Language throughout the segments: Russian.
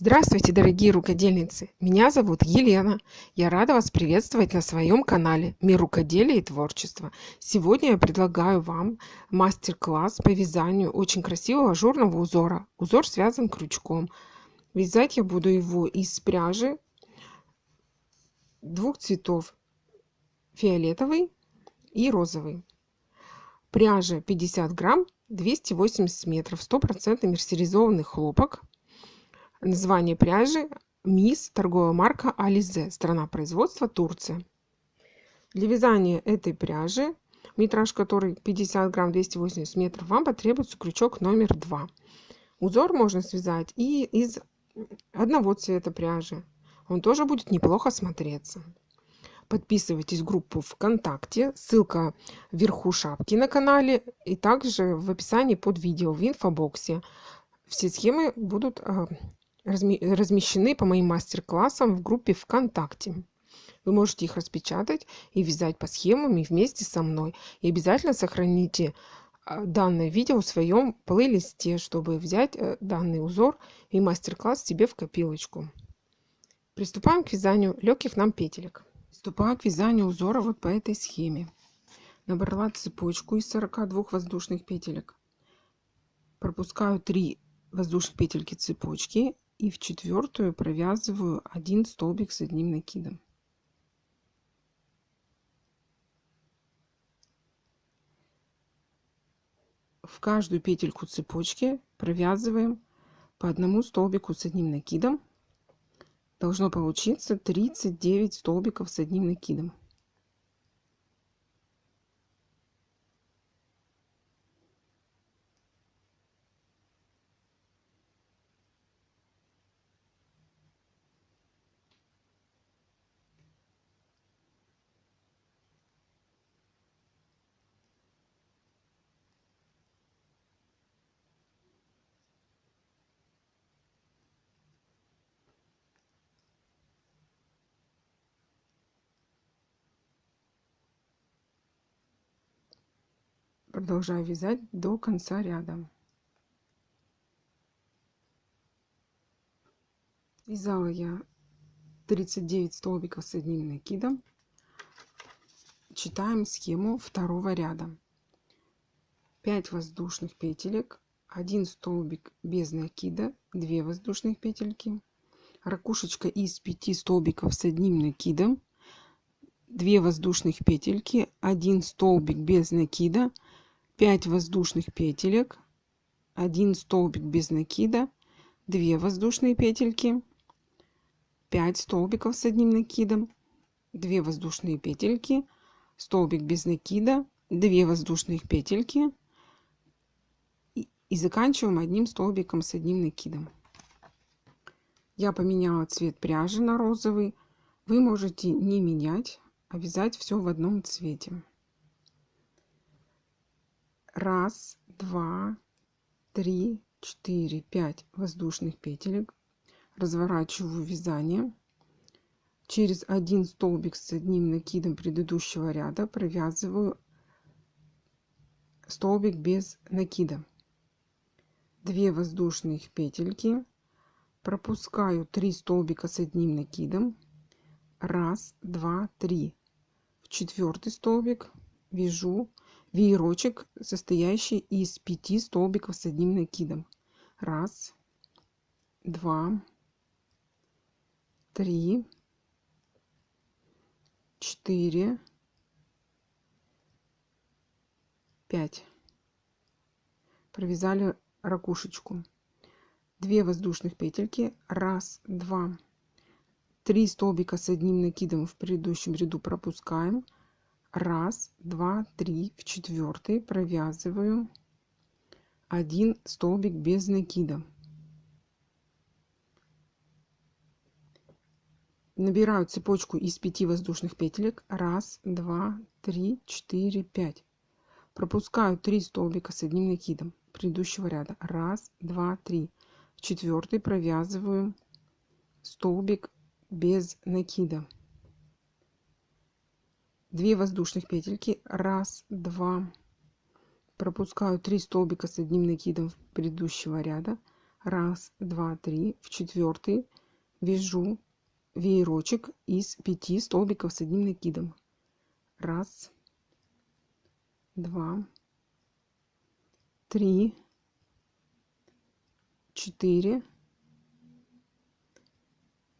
Здравствуйте, дорогие рукодельницы! Меня зовут Елена. Я рада вас приветствовать на своем канале «Мир рукоделия и творчества». Сегодня я предлагаю вам мастер-класс по вязанию очень красивого ажурного узора. Узор связан крючком. Вязать я буду его из пряжи двух цветов: фиолетовый и розовый. Пряжа 50 грамм, 280 метров, 100% мерсеризованный хлопок. Название пряжи Мисс, торговая марка Ализе, страна производства Турция. Для вязания этой пряжи, метраж которой 50 грамм, 280 метров, вам потребуется крючок номер 2. Узор можно связать и из одного цвета пряжи. Он тоже будет неплохо смотреться. Подписывайтесь в группу ВКонтакте, ссылка вверху шапки на канале и также в описании под видео в инфобоксе. Все схемы будут размещены по моим мастер-классам в группе ВКонтакте. Вы можете их распечатать и вязать по схемам вместе со мной. И обязательно сохраните данное видео в своем плейлисте, чтобы взять данный узор и мастер-класс себе в копилочку. Приступаем к вязанию легких нам петелек. Приступаю к вязанию узора вот по этой схеме. Набрала цепочку из 42 воздушных петелек. Пропускаю 3 воздушных петельки цепочки и в четвертую провязываю 1 столбик с одним накидом. В каждую петельку цепочки провязываем по одному столбику с одним накидом. Должно получиться 39 столбиков с одним накидом. Продолжаю вязать до конца ряда. Вязала я 39 столбиков с одним накидом. Читаем схему второго ряда. 5 воздушных петелек, 1 столбик без накида, 2 воздушных петельки, ракушечка из 5 столбиков с одним накидом, 2 воздушных петельки, 1 столбик без накида, 5 воздушных петелек, 1 столбик без накида, 2 воздушные петельки, 5 столбиков с одним накидом, 2 воздушные петельки, столбик без накида, 2 воздушных петельки и заканчиваем одним столбиком с одним накидом. Я поменяла цвет пряжи на розовый. Вы можете не менять, а вязать все в одном цвете. 1, 2, 3, 4, 5 воздушных петелек. Разворачиваю вязание. Через один столбик с одним накидом предыдущего ряда провязываю столбик без накида. 2 воздушных петельки. Пропускаю 3 столбика с одним накидом. 1, 2, 3. В четвертый столбик вяжу веерочек, состоящий из 5 столбиков с одним накидом. 1, 2, 3, 4, 5. Провязали ракушечку. 2 воздушных петельки. 1, 2, 3 столбика с одним накидом в предыдущем ряду пропускаем. 1, 2, 3. В четвертый провязываю 1 столбик без накида. Набираю цепочку из 5 воздушных петелек. 1, 2, 3, 4, 5. Пропускаю 3 столбика с одним накидом предыдущего ряда. 1, 2, 3. В четвертый провязываю столбик без накида. 2 воздушных петельки. 1, 2. Пропускаю 3 столбика с одним накидом предыдущего ряда. Раз, два, три. В четвертый вяжу веерочек из 5 столбиков с одним накидом. Раз, два, три, 4,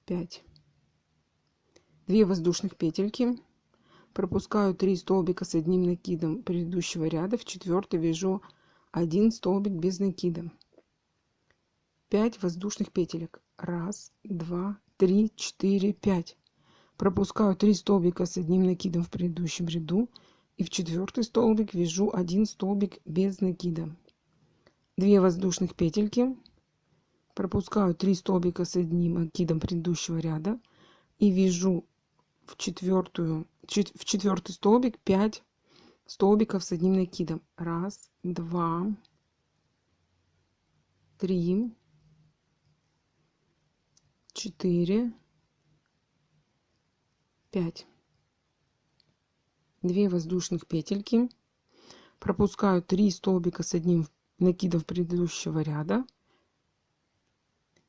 5. 2 воздушных петельки. Пропускаю 3 столбика с одним накидом предыдущего ряда. В четвертый вяжу 1 столбик без накида. 5 воздушных петелек. Раз, два, три, 4, 5. Пропускаю 3 столбика с одним накидом в предыдущем ряду. И в четвертый столбик вяжу 1 столбик без накида. 2 воздушных петельки. Пропускаю 3 столбика с одним накидом предыдущего ряда. И вяжу в четвертый столбик 5 столбиков с одним накидом. Раз, два, три, 4, 5. 2 воздушных петельки. Пропускаю 3 столбика с одним накидом предыдущего ряда.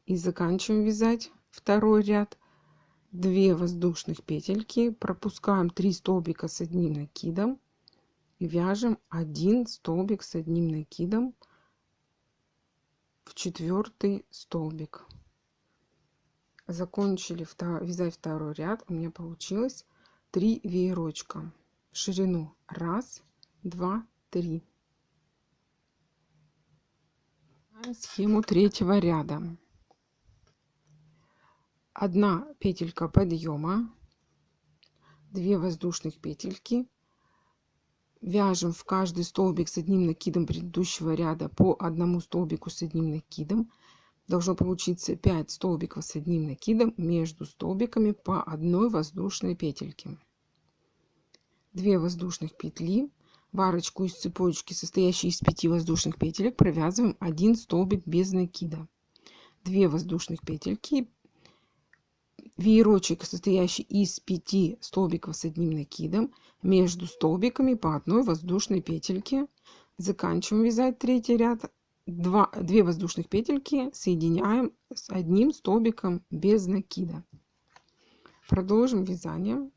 И заканчиваем вязать второй ряд. 2 воздушных петельки. Пропускаем 3 столбика с одним накидом. И вяжем 1 столбик с одним накидом в четвертый столбик. Закончили вязать второй ряд. У меня получилось 3 веерочка в ширину. Раз, два, три. Схему третьего ряда. 1 петелька подъема, 2 воздушных петельки. Вяжем в каждый столбик с одним накидом предыдущего ряда по 1 столбику с одним накидом. Должно получиться 5 столбиков с одним накидом между столбиками по 1 воздушной петельке. 2 воздушных петли. В арочку из цепочки, состоящей из 5 воздушных петелек, провязываем 1 столбик без накида. 2 воздушных петельки. Веерочек, состоящий из 5 столбиков с одним накидом, между столбиками по 1 воздушной петельке. Заканчиваем вязать третий ряд. 2 воздушных петельки соединяем с 1 столбиком без накида. Продолжим вязание.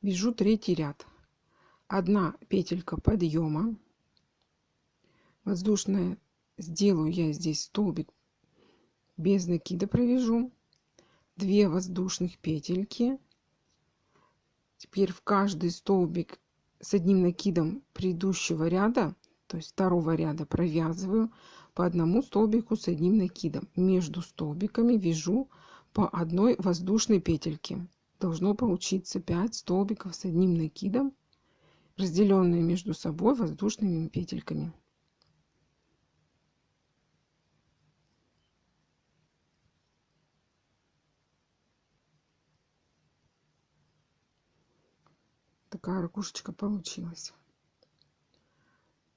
Вяжу третий ряд. 1 петелька подъема. Воздушная. Сделаю я здесь столбик без накида, провяжу. 2 воздушных петельки. Теперь в каждый столбик с одним накидом предыдущего ряда, то есть второго ряда, провязываю по 1 столбику с одним накидом. Между столбиками вяжу по 1 воздушной петельке. Должно получиться 5 столбиков с одним накидом, разделенные между собой воздушными петельками. Такая ракушечка получилась.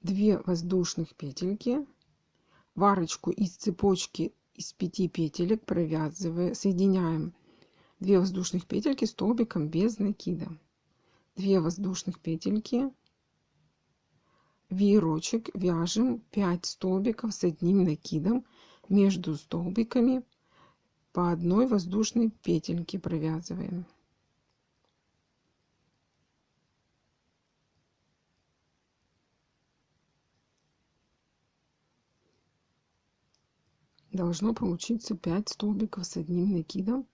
2 воздушных петельки. В арочку из цепочки из 5 петелек соединяем 2 воздушных петельки столбиком без накида. 2 воздушных петельки. Веерочек вяжем 5 столбиков с одним накидом между столбиками по 1 воздушной петельке провязываем. Должно получиться 5 столбиков с одним накидом.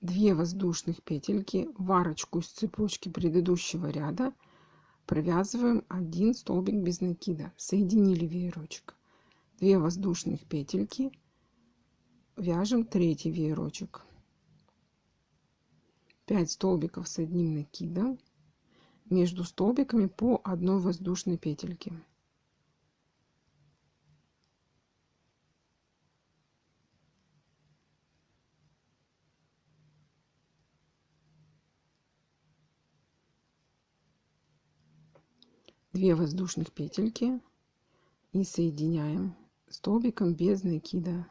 2 воздушных петельки. В арочку из цепочки предыдущего ряда провязываем 1 столбик без накида. Соединили веерочек. 2 воздушных петельки. Вяжем третий веерочек. 5 столбиков с одним накидом между столбиками по 1 воздушной петельке. Две воздушных петельки и соединяем столбиком без накида,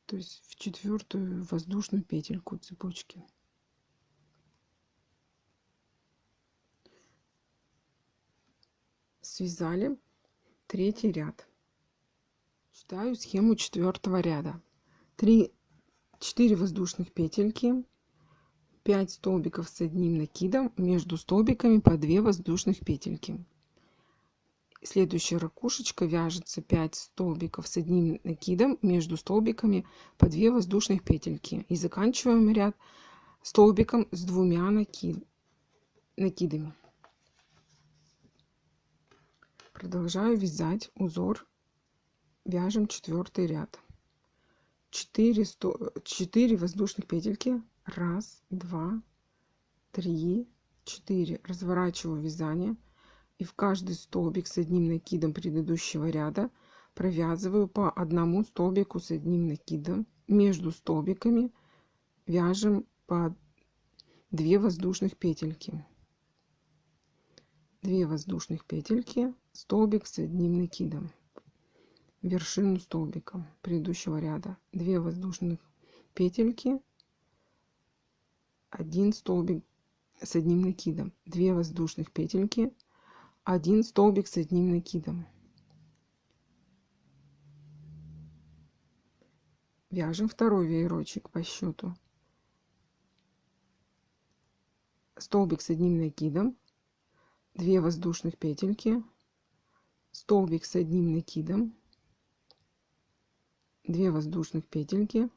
то есть в четвертую воздушную петельку цепочки. Связали третий ряд. Читаю схему четвертого ряда. 4 воздушных петельки, 5 столбиков с одним накидом, между столбиками по 2 воздушных петельки. Следующая ракушечка вяжется 5 столбиков с одним накидом, между столбиками по 2 воздушных петельки. И заканчиваем ряд столбиком с 2 накидами. Продолжаю вязать узор. Вяжем четвертый ряд. 4 воздушных петельки. 1, 2, 3, 4. Разворачиваю вязание. И в каждый столбик с одним накидом предыдущего ряда провязываю по одному столбику с одним накидом. Между столбиками вяжем по 2 воздушных петельки. 2 воздушных петельки, столбик с одним накидом. Вершину столбика предыдущего ряда. 2 воздушных петельки, 1 столбик с одним накидом. 2 воздушных петельки, 1 столбик с одним накидом. Вяжем второй веерочек по счету. Столбик с одним накидом, 2 воздушных петельки, столбик с одним накидом, 2 воздушных петельки,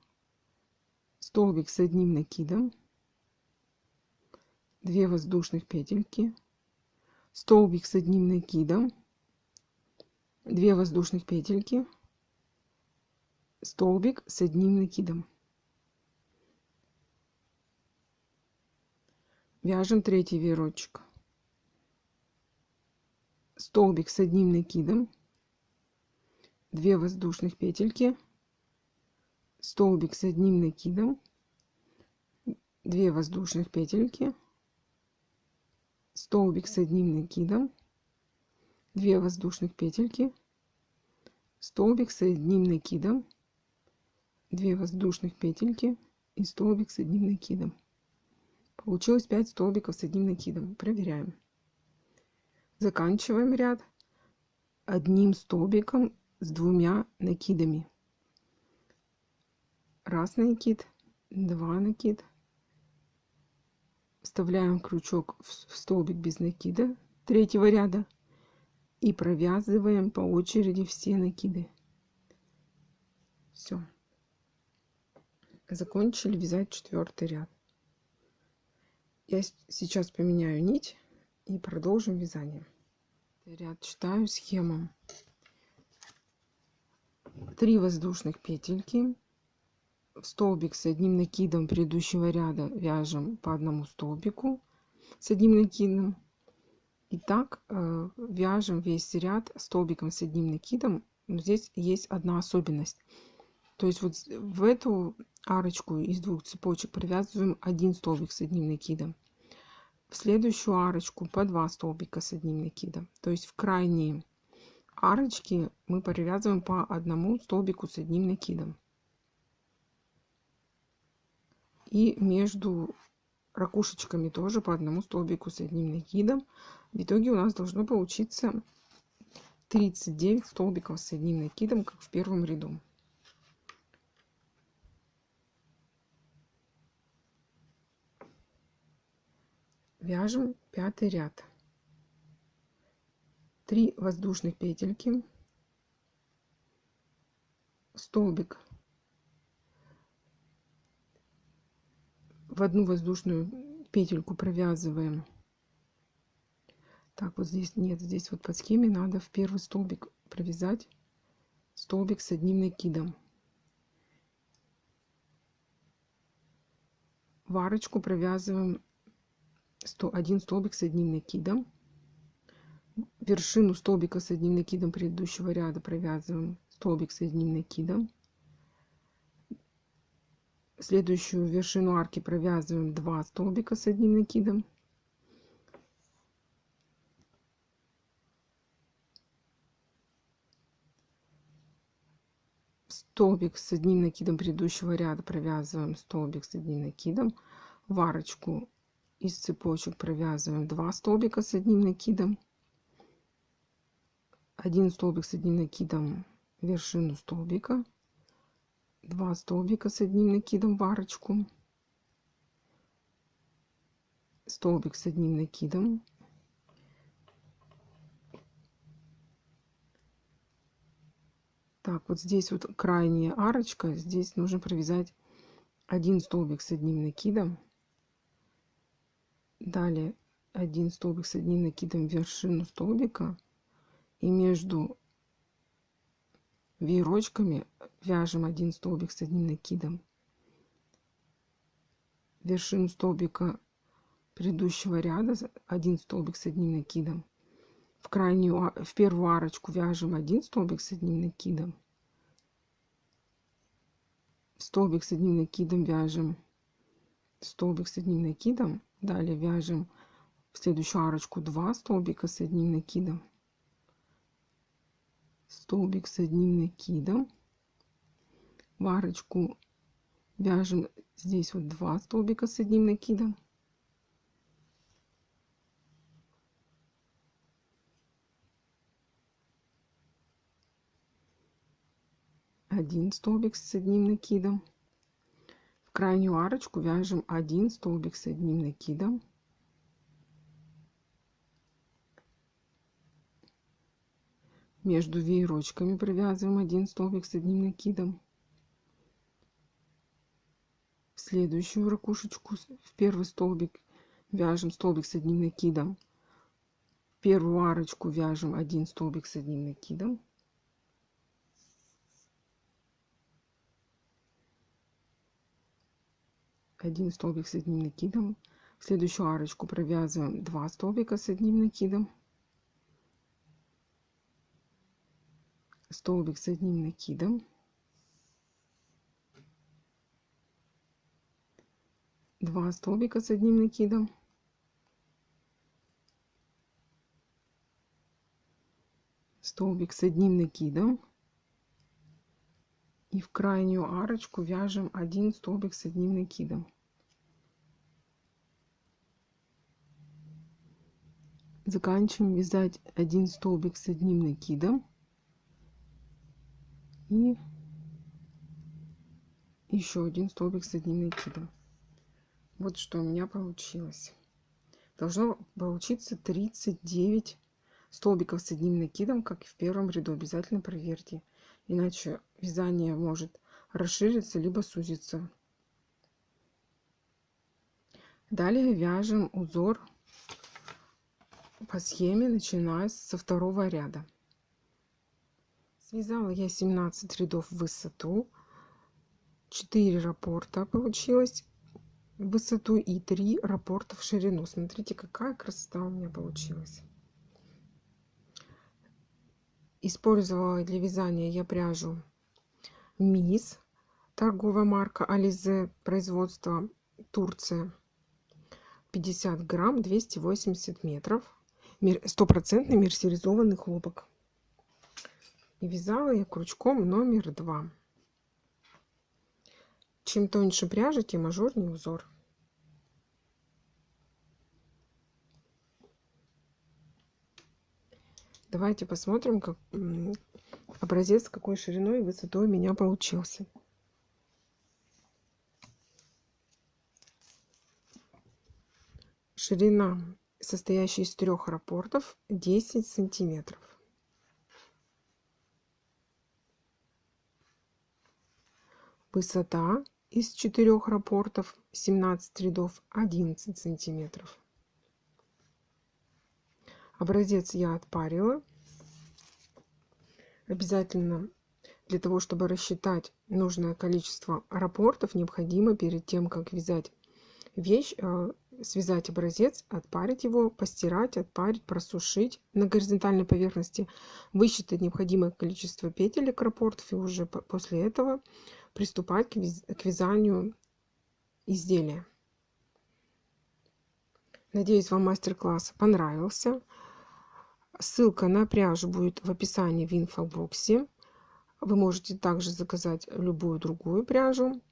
столбик с одним накидом, 2 воздушных петельки, столбик с одним накидом, 2 воздушных петельки, столбик с одним накидом. Вяжем третий веерочек. Столбик с одним накидом, 2 воздушных петельки, столбик с одним накидом, 2 воздушных петельки, столбик с одним накидом, 2 воздушных петельки, столбик с одним накидом, 2 воздушных петельки и столбик с одним накидом. Получилось 5 столбиков с одним накидом. Проверяем. Заканчиваем ряд одним столбиком с 2 накидами. 1 накид, 2 накид. Вставляем крючок в столбик без накида третьего ряда и провязываем по очереди все накиды. Все. Закончили вязать четвертый ряд. Я сейчас поменяю нить и продолжим вязание. Ряд читаю схему. 3 воздушных петельки, в столбик с одним накидом предыдущего ряда вяжем по одному столбику с одним накидом. И так вяжем весь ряд столбиком с одним накидом. Но здесь есть одна особенность. То есть вот в эту арочку из 2 цепочек провязываем 1 столбик с одним накидом. В следующую арочку по 2 столбика с одним накидом. То есть в крайние арочки мы провязываем по одному столбику с одним накидом. И между ракушечками тоже по одному столбику с одним накидом. В итоге у нас должно получиться 39 столбиков с одним накидом, как в первом ряду. Вяжем 5-й ряд. 3 воздушных петельки, столбик в 1 воздушную петельку провязываем. Так, вот здесь нет, здесь вот по схеме надо в первый столбик провязать столбик с одним накидом. В арочку провязываем 1 столбик с одним накидом. Вершину столбика с одним накидом предыдущего ряда провязываем столбик с одним накидом. Следующую вершину арки провязываем 2 столбика с одним накидом. Столбик с одним накидом предыдущего ряда провязываем столбик с одним накидом. В арочку из цепочек провязываем 2 столбика с одним накидом. 1 столбик с одним накидом в вершину столбика, 2 столбика с одним накидом в арочку, столбик с одним накидом, так, вот здесь вот крайняя арочка, здесь нужно провязать 1 столбик с одним накидом, далее 1 столбик с одним накидом в вершину столбика, и между веерочками вяжем 1 столбик с одним накидом в вершину столбика предыдущего ряда, 1 столбик с одним накидом, в первую арочку вяжем 1 столбик с одним накидом, столбик с одним накидом вяжем, столбик с одним накидом, далее вяжем в следующую арочку 2 столбика с одним накидом, столбик с одним накидом, в арочку вяжем здесь вот 2 столбика с одним накидом, один столбик с одним накидом, в крайнюю арочку вяжем 1 столбик с одним накидом, между веерочками провязываем 1 столбик с одним накидом, в следующую ракушечку, в первый столбик вяжем столбик с одним накидом, в первую арочку вяжем 1 столбик с одним накидом, один столбик с одним накидом, в следующую арочку провязываем 2 столбика с одним накидом, столбик с одним накидом, 2 столбика с одним накидом, столбик с одним накидом, и в крайнюю арочку вяжем 1 столбик с одним накидом. Заканчиваем вязать 1 столбик с одним накидом и еще 1 столбик с одним накидом. Вот что у меня получилось. Должно получиться 39 столбиков с одним накидом, как и в первом ряду. Обязательно проверьте, иначе вязание может расшириться либо сузиться. Далее вяжем узор по схеме, начиная со второго ряда. Связала я 17 рядов в высоту, 4 раппорта получилось в высоту и 3 раппорта в ширину. Смотрите, какая красота у меня получилась. Использовала для вязания я пряжу Мисс, торговая марка Ализе, производство Турция, 50 грамм, 280 метров, 100% мерсеризованный хлопок. И вязала я крючком номер 2. Чем тоньше пряжа, тем ажурнее узор. Давайте посмотрим, как образец, какой шириной и высотой у меня получился. Ширина, состоящая из 3 раппортов, 10 сантиметров. Высота из 4 раппортов, 17 рядов, 11 сантиметров. Образец я отпарила. Обязательно для того, чтобы рассчитать нужное количество раппортов, необходимо перед тем, как вязать вещь, связать образец, отпарить его, постирать, отпарить, просушить на горизонтальной поверхности, высчитать необходимое количество петелек раппортов и уже после этого приступать к вязанию изделия. Надеюсь, вам мастер-класс понравился. Ссылка на пряжу будет в описании в инфобоксе. Вы можете также заказать любую другую пряжу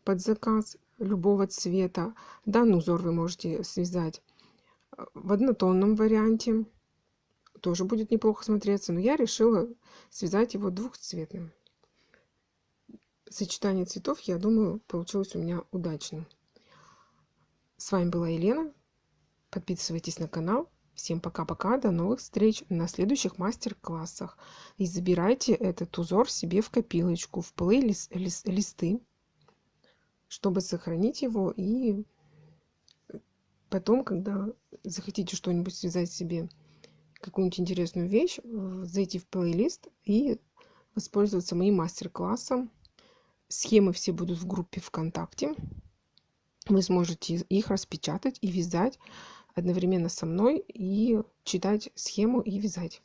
под заказ любого цвета. Данный узор вы можете связать в однотонном варианте, тоже будет неплохо смотреться, но я решила связать его двухцветным. Сочетание цветов, я думаю, получилось у меня удачным. С вами была Елена. Подписывайтесь на канал. Всем пока-пока, до новых встреч на следующих мастер-классах. И забирайте этот узор себе в копилочку, в плейлисты, чтобы сохранить его и потом, когда захотите что-нибудь связать себе, какую-нибудь интересную вещь, зайти в плейлист и воспользоваться моим мастер-классом. Схемы все будут в группе ВКонтакте. Вы сможете их распечатать и вязать одновременно со мной и читать схему и вязать.